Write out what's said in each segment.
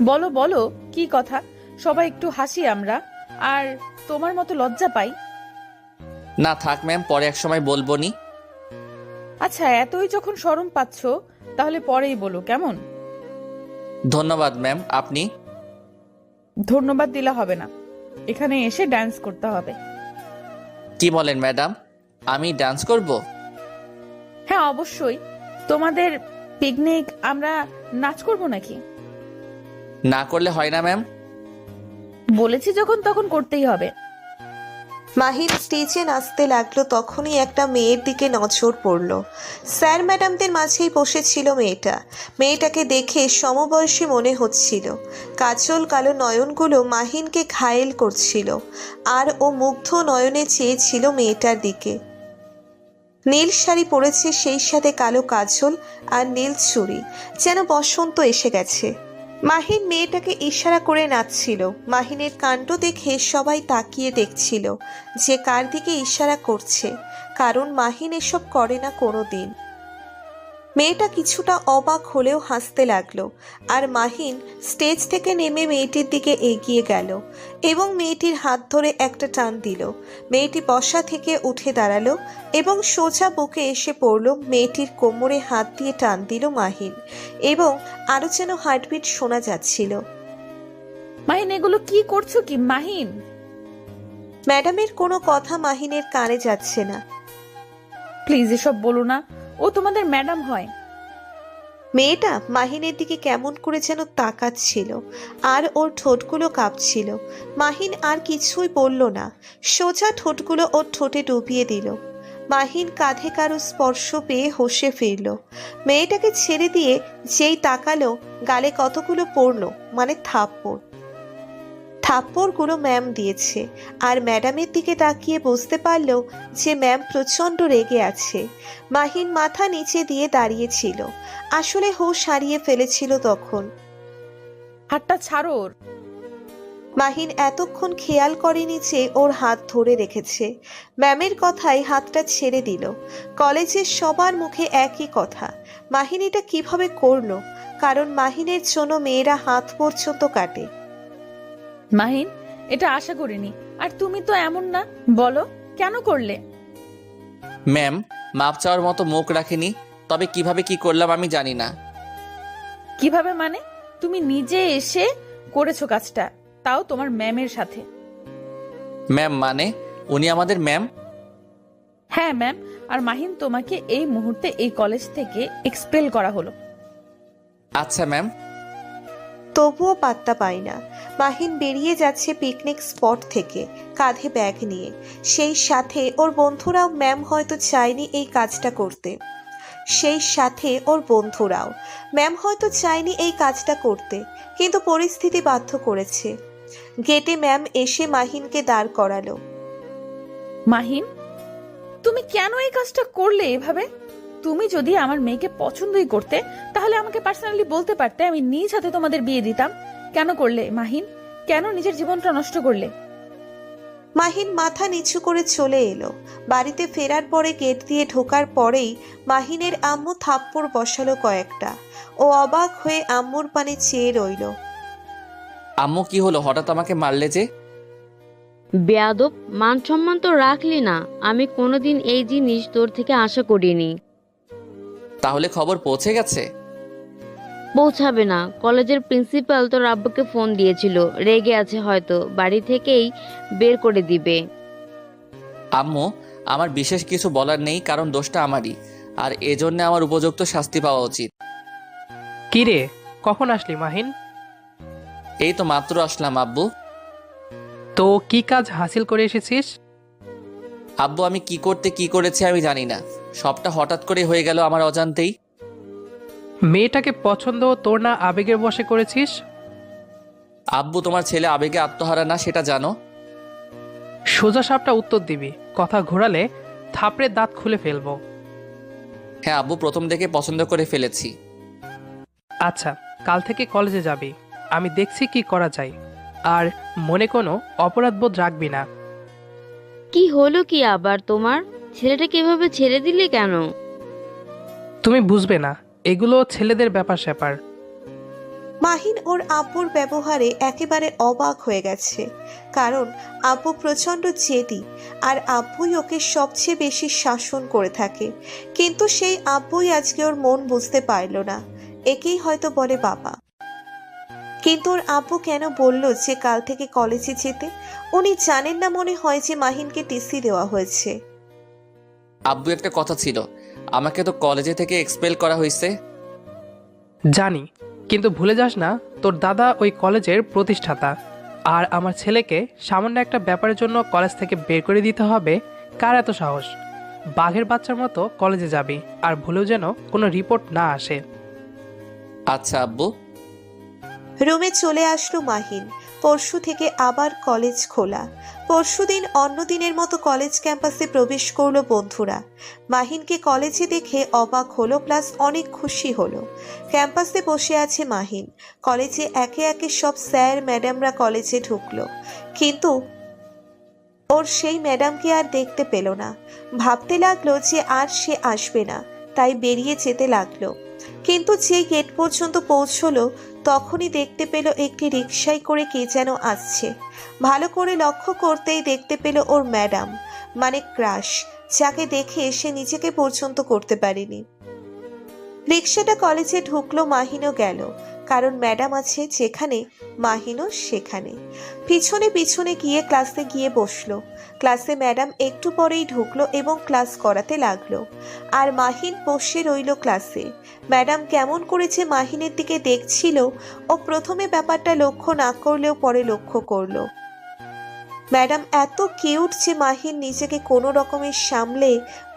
বলো বলো, কি কথা? সবাই একটু হাসি আমরা, আর তোমার মতো লজ্জা পাই। না থাক ম্যাম, পরে এক সময় বলবো নি। আচ্ছা, এতই যখন শরম পাচ্ছ, তাহলে পরেই বলো কেমন? ধন্যবাদ ম্যাম। আপনি? ধন্যবাদ দিলে হবে না, এখানে এসে ডান্স করতে হবে। কি বলেন ম্যাডাম, আমি ডান্স করব? হ্যাঁ অবশ্যই। তোমাদের পিকনিক, আমরা নাচ করব নাকি? না করলে হয় না ম্যাম। বলেছি যখন, তখন করতেই হবে। মাহিন স্টেজে নাচতে লাগলো, তখনই একটা মেয়ের দিকে নজর পড়ল। স্যার ম্যাডামদের মাঝেই বসেছিল মেয়েটা। মেয়েটাকে দেখে সমবয়সী মনে হচ্ছিল। কাজল কালো নয়নগুলো মাহিনকে ঘায়েল করছিল, আর ও মুগ্ধ নয়নে চেয়েছিল মেয়েটার দিকে। নীল শাড়ি পরেছে, সেই সাথে কালো কাজল আর নীল চুড়ি, যেন বসন্ত এসে গেছে। মাহিন মেয়েটাকে ইশারা করে নাচছিল। মাহিনের কাণ্ড দেখে সবাই তাকিয়ে দেখছিল যে কার দিকে ইশারা করছে, কারণ মাহিন এসব করে না কোনো দিন। মেয়েটা কিছুটা অবাক হলেও হাসতে লাগলো, আর মাহিন স্টেজ থেকে নেমে মেয়েটির দিকে এগিয়ে গেল এবং মেয়েটির হাত ধরে একটা টান দিল। মেয়েটি বসা থেকে উঠে দাঁড়ালো এবং সোজা বুকে এসে পড়ল। মেয়েটির কোমরে হাত দিয়ে টান দিল মাহিন, এবং আরো যেন হার্টবিট শোনা যাচ্ছিল। মাহিন, এগুলো কি করছো কি মাহিন? ম্যাডামের কোনো কথা মাহিনের কানে যাচ্ছে না। প্লিজ এসব বলো না, ও তোমাদের ম্যাডাম হয়। মেয়েটা মাহিনের দিকে কেমন করে যেন তাকাচ্ছিল, আর ওর ঠোঁটগুলো কাঁপছিল। মাহিন আর কিছুই বলল না, সোজা ঠোঁটগুলো ওর ঠোঁটে ডুবিয়ে দিল। মাহিন কাঁধে কারো স্পর্শ পেয়ে হোশে ফিরল। মেয়েটাকে ছেড়ে দিয়ে যেই তাকালো, গালে কতগুলো পড়লো, মানে থাপ্পড়। থাপ্পড়গুলো ম্যাম দিয়েছে, আর ম্যাডামের দিকে তাকিয়ে বুঝতে পারল যে ম্যাম প্রচণ্ড রেগে আছে। মাহিন মাথা নিচে দিয়ে দাঁড়িয়েছিল, আসলে হুঁশ হারিয়ে ফেলেছিল তখন। হাতটা ছাড়ো ওর। মাহিন এতক্ষণ খেয়াল করেনি যে ওর হাত ধরে রেখেছে। ম্যামের কথায় হাতটা ছেড়ে দিল। কলেজের সবার মুখে একই কথা, মাহিন এটা কিভাবে করলো? কারণ মাহিনের জন্য মেয়েরা হাত পর্যন্ত কাটে। মাহিন, এটা আশা করিনি। আর তুমি তো এমন না, বলো কেন করলে? ম্যাম, মাপ চাওয়ার মতো মুখ রাখিনি, তবে কিভাবে কি করলাম আমি জানি না। কিভাবে মানে? তুমি নিজে এসে করেছো কাজটা, তাও তোমার ম্যামের সাথে। ম্যাম মানে? উনি আমাদের ম্যাম। হ্যাঁ ম্যাম। আর মাহিন, তোমাকে এই মুহূর্তে এই কলেজ থেকে এক্সপেল করা হলো। আচ্ছা ম্যাম। তবুও পাত্তা পায় না। মাহিন বেরিয়ে যাচ্ছে পিকনিক স্পট থেকে, কাঁধে ব্যাগ নিয়ে। সেই সাথে ওর বন্ধুরাও। ম্যাম হয়তো চায়নি এই কাজটা করতে। সেই সাথে ওর বন্ধুরাও। ম্যাম হয়তো চায়নি এই কাজটা করতে, কিন্তু পরিস্থিতি বাধ্য করেছে। গেটে ম্যাম এসে মাহিনকে দাঁড় করালো। মাহিন, তুমি কেন এই কাজটা করলে এভাবে? তুমি যদি আমার মেয়েকে পছন্দই করতে, তাহলে আমাকে পার্সোনালি বলতে পারতে, আমি নিজ হাতে তোমাদের বিয়ে দিতাম। কেন করলে মাহিন? কেন নিজের জীবনটা নষ্ট করলে? মাহিন মাথা নিচু করে চলে এলো। বাড়িতে ফেরার পরে গেট দিয়ে ঢোকার পরেই মাহিনের আম্মু থাপ্পড় বসালো কয়েকটা। ও অবাক হয়ে আম্মুর পানে চেয়ে রইল। আম্মু, কি হলো, হঠাৎ আমাকে মারলে যে? বেয়াদব, মান সম্মান তো রাখলি না। আমি কোনোদিন এই জিনিস তোর থেকে আশা করিনি। তাহলে খবর পৌঁছে গেছে? পৌঁছাবে না। কলেজের প্রিন্সিপাল তোর আব্বুকে ফোন দিয়েছিল, রেগে আছে হয়তো, বাড়ি থেকেই বের করে দিবে। আম্মু, আমার বিশেষ কিছু বলার নেই, কারণ দোষটা আমারই, আর এজন্য আমার উপযুক্ত শাস্তি পাওয়া উচিত। কি রে, কখন আসলি মাহিন? এই তো মাত্র আসলাম আব্বু। তো কি কাজ হাসিল করে এসেছিস? আব্বু, আমি কি করতে কি করেছি আমি জানি না, সবটা হঠাৎ করে হয়ে গেল আমার অজান্তেই। মেয়েটাকে পছন্দ তোর না আবেগের বশে করেছিস? আব্বু, তোমার ছেলে আবেগে আত্মহারা না, সেটা জানো। সোজা সাপটা উত্তর দিবি, কথা ঘোরালে থাপড়ে দাঁত খুলে ফেলবো। হ্যাঁ আব্বু, প্রথম থেকে পছন্দ করে ফেলেছি। আচ্ছা, কাল থেকে কলেজে যাবি, আমি দেখছি কি করা যায়। আর মনে কোনো অপরাধবোধ রাখবি না। কি হলো কি আবার তোমার? ছেলেটাকে এভাবে ছেড়ে দিলি কেন? তুমি বুঝবে না, এগুলো ছেলেদের ব্যাপার স্যাপার। মাহিন ওর আব্বুর ব্যবহারে একেবারে অবাক হয়ে গেছে, কারণ আব্বু প্রচণ্ড জেদি আর আব্বুই ওকে সবচেয়ে বেশি শাসন করে থাকে। কিন্তু সেই আব্বুই আজকে ওর মন বুঝতে পারল না। একেই হয়তো বলে বাবা। কিন্তু ওর আব্বু কেন বলল যে কাল থেকে কলেজে যেতে? উনি জানেন না মনে হয় যে মাহিনকে টিসি দেওয়া হয়েছে? আব্বু, একটা কথা ছিল, আমাকে তো কলেজে থেকে এক্সপেল করা হয়েছে। জানি, কিন্তু ভুলে যাস না তোর দাদা ওই কলেজের প্রতিষ্ঠাতা। আর আমার ছেলেকে সামান্য একটা ব্যাপারের জন্য কলেজ থেকে বের করে দিতে হবে? কার এত সাহস? বাঘের বাচ্চার মতো কলেজে যাবি, আর ভুলেও যেন কোনো রিপোর্ট না আসে। আচ্ছা আব্বু। রুমে চলে আসলো মাহিন। পরশু থেকে আবার কলেজ খোলা। পরশুদিন অন্য দিনের মতো কলেজ ক্যাম্পাসে প্রবেশ করলো বন্ধুরা। মাহিনকে কলেজে দেখে অবাক হলো, প্লাস অনেক খুশি হলো। ক্যাম্পাসে বসে আছে মাহিন। কলেজে একে একে সব স্যার ম্যাডামরা কলেজে ঢুকলো, কিন্তু ওর সেই ম্যাডামকে আর দেখতে পেল না। ভাবতে লাগলো যে আর সে আসবে না, তাই বেরিয়ে যেতে লাগলো। কিন্তু যে গেট পর্যন্ত পৌঁছলো তখনই দেখতে পেল একটি রিকশায় করে কে যেন আসছে। ভালো করে লক্ষ্য করতেই দেখতে পেল ওর ম্যাডাম, মানে ক্রাশ, যাকে দেখে সে নিজেকে পর্যন্ত করতে পারেনি। রিকশাটা কলেজে ঢুকলো, মাহিনও গেল, কারণ ম্যাডাম আছে যেখানে মাহিনও সেখানে। পিছনে পিছনে গিয়ে ক্লাসে গিয়ে বসলো। ক্লাসে ম্যাডাম একটু পরেই ঢুকলো এবং ক্লাস করাতে লাগলো, আর মাহিন বসে রইল ক্লাসে। ম্যাডাম কেমন করেছে মাহিনের দিকে দেখছিল। ও প্রথমে ব্যাপারটা লক্ষ্য না করলেও পরে লক্ষ্য করলো। ম্যাডাম এত কিউট যে মাহিন নিজেকে কোনো রকমের সামলে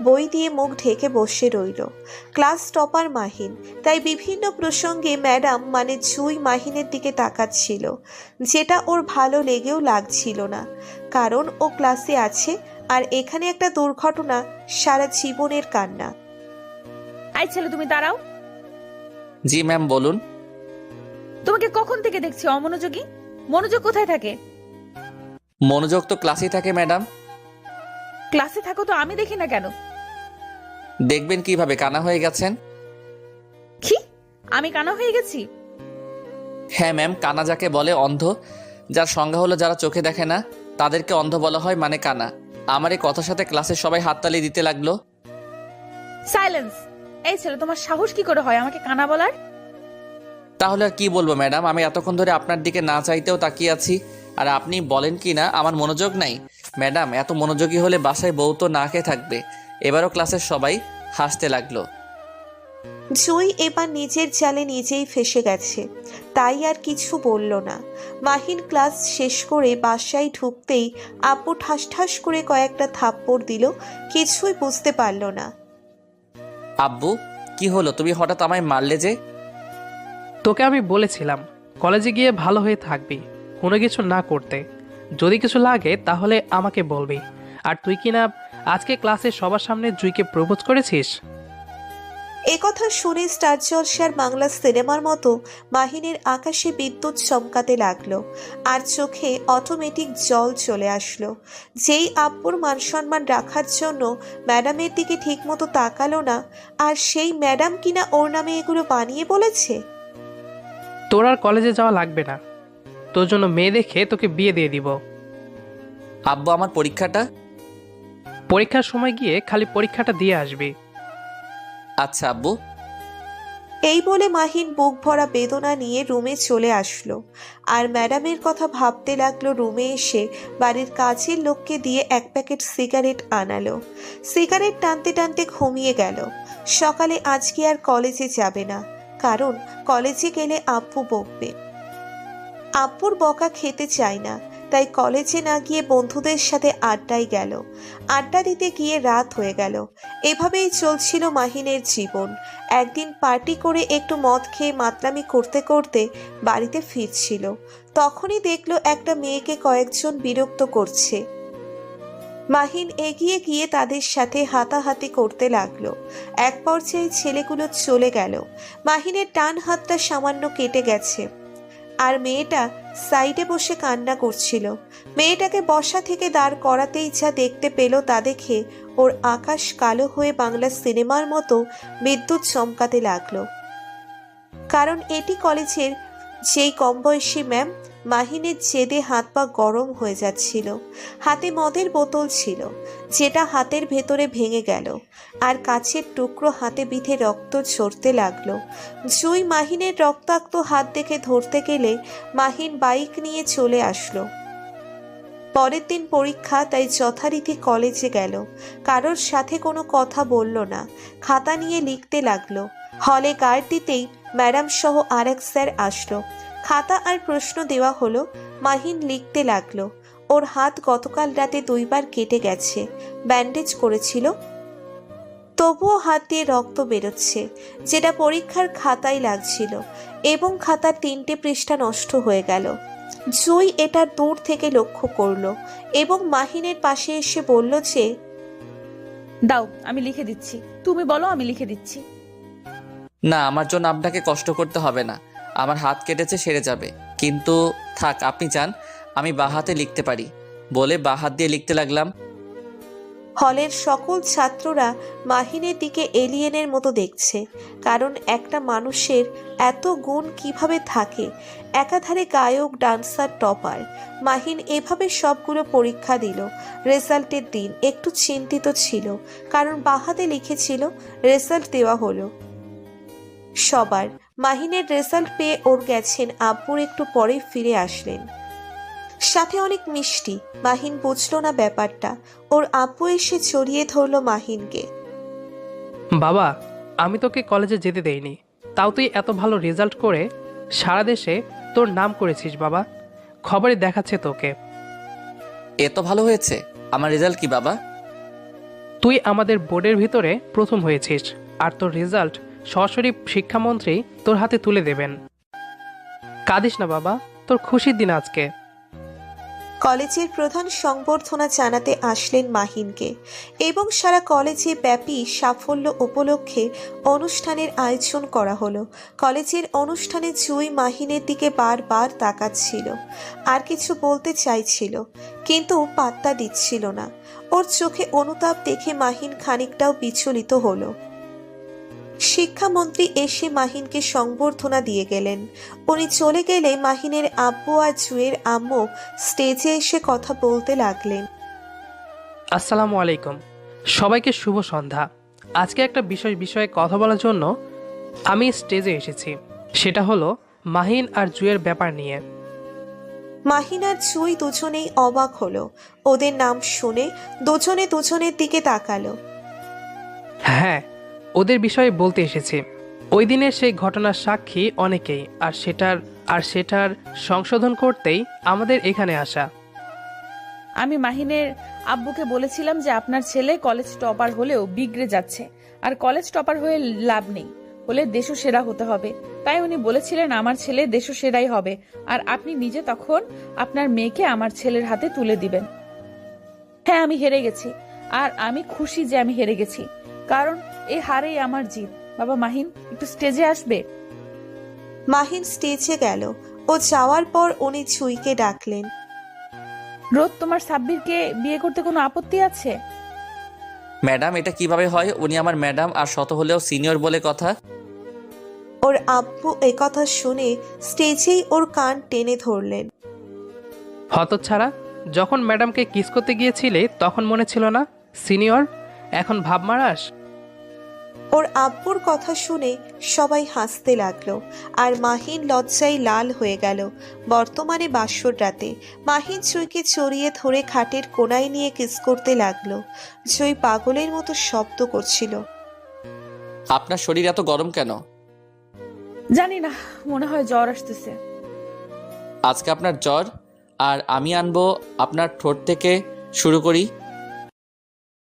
বই দিয়ে মুখ ঢেকে বসে রইল। ক্লাস টপার মাহিন, তাই বিভিন্ন প্রসঙ্গে ম্যাডাম মানে জুই মাহিনের দিকে তাকাচ্ছিল, যেটা ওর ভালো লেগেও লাগছিল না, কারণ ও ক্লাসে আছে আর এখানে একটা দুর্ঘটনা সারা জীবনের কান্না। আই ছেলে, তুমি দাঁড়াও। জি ম্যাম, বলুন। তোমাকে কখন থেকে দেখছি অমনোযোগী। মনোযোগ কোথায় থাকে? মনোযোগ তো ক্লাসেই থাকে ম্যাডাম। ক্লাসে থাকো তো আমি দেখি না কেন? দেখবেন কিভাবে, কানা হয়ে গেছেন। কি? আমি কানা হয়ে গেছি? হ্যাঁ ম্যাম, কানা যাকে বলে অন্ধ, যার সংজ্ঞা হলো যারা চোখে দেখে না তাদেরকে অন্ধ বলা হয়, মানে কানা। আমার এই কথার সাথে ক্লাসের সবাই হাততালি দিতে লাগলো। সাইলেন্স। এই ছেলে, তোমার সাহস কি করে হয় আমাকে কানা বলার? তাহলে আর কি বলবো ম্যাডাম, আমি এতক্ষণ ধরে আপনার দিকে না চাইতেও তাকিয়ে আছি, আর আপনি বলেন কি না আমার মনোযোগ নাই। ম্যাডাম, এত মনোযোগী হলে বাসায় বউ তো না খেয়ে থাকবে। এবারও ক্লাসের সবাই হাসতে লাগলো। জুই এবার নিজের জালে নিজেই ফেসে গেছে, তাই আর কিছু বলল না। মাহিন ক্লাস শেষ করে বাসায় ঢুকতেই আপু ঠাস ঠাস করে কয়েকটা থাপ্পড় দিল, কিছুই বুঝতে পারল না। আব্বু, কি হলো, তুমি হঠাৎ আমায় মারলে যে? তোকে আমি বলেছিলাম কলেজে গিয়ে ভালো হয়ে থাকবি, কোনো কিছু না করতে। যদি কিছু লাগে তাহলে আমাকে বলবি। আর তুই কি না আজকে ক্লাসে সবার সামনে জুইকে প্রপোজ করেছিস? একথা শুনে স্টার জলসার বাংলা সিনেমার মতো মাহিনের আকাশে বিদ্যুৎ চমকাতে লাগলো, আর চোখে অটোমেটিক জল চলে আসলো। যেই আব্বুর মান সম্মান রাখার জন্য ম্যাডামের দিকে ঠিকমতো তাকালো না, আর সেই ম্যাডাম কিনা ওর নামে এগুলো বানিয়ে বলেছে। তোর আর কলেজে যাওয়া লাগবে না, তোর জন্য মেয়ে দেখে তোকে বিয়ে দিয়ে দিব। আব্বু, আমার পরীক্ষাটা? পরীক্ষার সময় গিয়ে খালি পরীক্ষাটা দিয়ে আসবি। আচ্ছা আব্বু। এই বলে মাহিন বুক ভরা বেদনা নিয়ে রুমে চলে আসলো, আর ম্যাডামের কথা ভাবতে লাগলো। রুমে এসে বাড়ির কাজের লোককে দিয়ে এক প্যাকেট সিগারেট আনালো। সিগারেট টানতে টানতে ঘুমিয়ে গেল। সকালে আজকে আর কলেজে যাবে না, কারণ কলেজে গেলে আব্বু বকবে। আব্বুর বকা খেতে চায় না, তাই কলেজে না গিয়ে বন্ধুদের সাথে আড্ডায় গেল। আড্ডা দিতে গিয়ে রাত হয়ে গেল। এভাবেই চলছিল মাহিনের জীবন। একদিন পার্টি করে একটু মদ খেয়ে মাতলামি করতে করতে বাড়িতে ফিরছিল, তখনই দেখলো একটা মেয়েকে কয়েকজন বিরক্ত করছে। মাহিন এগিয়ে গিয়ে তাদের সাথে হাতাহাতি করতে লাগলো। এক পর্যায়ে ছেলেগুলো চলে গেল। মাহিনের ডান হাতটা সামান্য কেটে গেছে, আর মেয়েটা সাইডে বসে কান্না করছিল। মেয়েটাকে বসা থেকে দাঁড় করাতেই যা দেখতে পেল তা দেখে ওর আকাশ কালো হয়ে বাংলা সিনেমার মতো বিদ্যুৎ চমকাতে লাগলো, কারণ এটি কলেজের যেই কম বয়সী ম্যাম। মাহিনের জেদে হাত পা গরম হয়ে যাচ্ছিল। হাতে মদের বোতল ছিল, যেটা হাতের ভেতরে ভেঙে গেল, আর কাছের টুকরো হাতে বিঁধে রক্ত ঝরতে লাগলো। জুই মাহিনের রক্তাক্ত হাত দেখে ধরতে গেলে মাহিন বাইক নিয়ে চলে আসলো। পরের দিন পরীক্ষা, তাই যথারীতি কলেজে গেল। কারোর সাথে কোনো কথা বলল না, খাতা নিয়ে লিখতে লাগলো। হলে গার্ড দিতেই ম্যাডাম সহ আরেক স্যার আসলো। খাতা আর প্রশ্ন দেওয়া হলো। মাহিন লিখতে লাগলো। ওর হাত গতকাল রাতে 2 বার কেটে গেছে, ব্যান্ডেজ করেছিল, তবুও হাত দিয়ে রক্ত বেরোচ্ছে, যেটা পরীক্ষার খাতায় লাগছিল, এবং খাতার 3টে পৃষ্ঠা নষ্ট হয়ে গেল। জুই এটা দূর থেকে লক্ষ্য করলো এবং মাহিনের পাশে এসে বলল যে, দাও আমি লিখে দিচ্ছি, তুমি বলো আমি লিখে দিচ্ছি। না, আমার জন্য আপনাকে কষ্ট করতে হবে না। আমার হাত কেটেছে, সেরে যাবে। কিন্তু থাক, আপনি চান আমি বাঁ হাতে লিখতে পারি বলে বাঁ হাত দিয়ে লিখতে লাগলাম। হলের সকল ছাত্ররা মাহিনের দিকে এলিয়েনের মতো দেখছে, কারণ একটা মানুষের এত গুণ কিভাবে থাকে। একাধারে গায়ক, ডান্সার, টপার। মাহিন এভাবে সবগুলো পরীক্ষা দিল। রেজাল্টের দিন একটু চিন্তিত ছিল, কারণ বাহাতে লিখেছিল। রেজাল্ট দেওয়া হলো সবার। মাহিনের রেজাল্ট পেয়ে ওর গেছেন আব্বুর একটু পরে ফিরে আসলেন, সাথে অনেক মিষ্টি। মাহিন বুঝলো না ব্যাপারটা। ওর আব্বু এসে জড়িয়ে ধরলো মাহিনকে। বাবা, আমি তোকে কলেজে যেতে দেইনি, তাও তুই এত ভালো রেজাল্ট করে সারা দেশে তোর নাম করেছিস বাবা। খবরে দেখাচ্ছে তোকে। এত ভালো হয়েছে? আমার রেজাল্ট কি বাবা? তুই আমাদের বোর্ডের ভিতরে প্রথম হয়েছিস, আর তোর রেজাল্ট সরাসরি শিক্ষামন্ত্রী তোর হাতে তুলে দেবেন। কাঁদিস না বাবা, তোর খুশির দিন আজকে। কলেজের প্রধান সংবর্ধনা জানাতে আসলেন মাহিনকে, এবং সারা কলেজে ব্যাপী সাফল্য উপলক্ষে অনুষ্ঠানের আয়োজন করা হলো। কলেজের অনুষ্ঠানে জুই মাহিনের দিকে বারবার তাকাচ্ছিল, আর কিছু বলতে চাইছিল, কিন্তু পাত্তা দিচ্ছিল না। ওর চোখে অনুতাপ দেখে মাহিন খানিকটাও বিচলিত হলো। শিক্ষামন্ত্রী এসে মাহিনকে সংবর্ধনা দিয়ে গেলেন। উনি চলে গেলে মাহিনের আব্বু আর জুয়ের আম্মু স্টেজে এসে কথা বলতে লাগলেন। আসসালামু আলাইকুম, সবাইকে শুভ সন্ধ্যা। আজকে একটা বিষয়ে কথা বলার জন্য আমি স্টেজে এসেছি। সেটা হলো মাহিন আর জুয়ের ব্যাপার নিয়ে। মাহিন আর জুই দুজনেই অবাক হলো। ওদের নাম শুনে দুজনে দুজনের দিকে তাকালো। হ্যাঁ, ওদের বিষয়ে বলতে এসেছি। ওই দিনের সেই ঘটনার সাক্ষী অনেকেই, আর সেটার সংশোধন করতেই আমাদের এখানে আসা। আমি মাহিনের আব্বুকে বলেছিলাম যে আপনার ছেলে কলেজ টপার হলেও বিগড়ে যাচ্ছে, আর কলেজ টপার হয়ে লাভ নেই, হলে দেশসেরা হতে হবে। তাই উনি বলেছিলেন আমার ছেলে দেশসেরাই হবে, আর আপনি নিজে তখন আপনার মেয়েকে আমার ছেলের হাতে তুলে দিবেন। হ্যাঁ, আমি হেরে গেছি, আর আমি খুশি যে আমি হেরে গেছি, কারণ এই হারেই আমার জিত। বাবা মাহিন একটু স্টেজে আসবে। মাহিন স্টেজে গেল। ও যাওয়ার পর উনি জুইকে ডাকলেন। রোদ, তোমার সাব্বিরকে বিয়ে করতে কোনো আপত্তি আছে? ম্যাডাম, এটা কিভাবে হয়? উনি আমার ম্যাডাম, আর শত হলেও সিনিয়র বলে কথা। ওর আব্বু একথা শুনে স্টেজেই ওর কান টেনে ধরলেন। হতচ্ছাড়া, যখন ম্যাডামকে কিস করতে গিয়েছিলে তখন মনে ছিল না সিনিয়র? এখন ভাব মারাস? ওর আব্বুর কথা শুনে সবাই হাসতে লাগলো, আর মাহিন লজ্জায় লাল হয়ে গেল। বর্তমানে বাসর রাতে মাহিন জুইকে চড়িয়ে ধরে খাটের কোনায় নিয়ে কিস করতে লাগলো। জুই পাগলের মতো শব্দ করছিল। আপনার শরীর এত গরম কেন? জানি না, মনে হয় জ্বর আসতেছে। আজকে আপনার জ্বর, আর আমি আনবো আপনার ঠোঁট থেকে শুরু করি।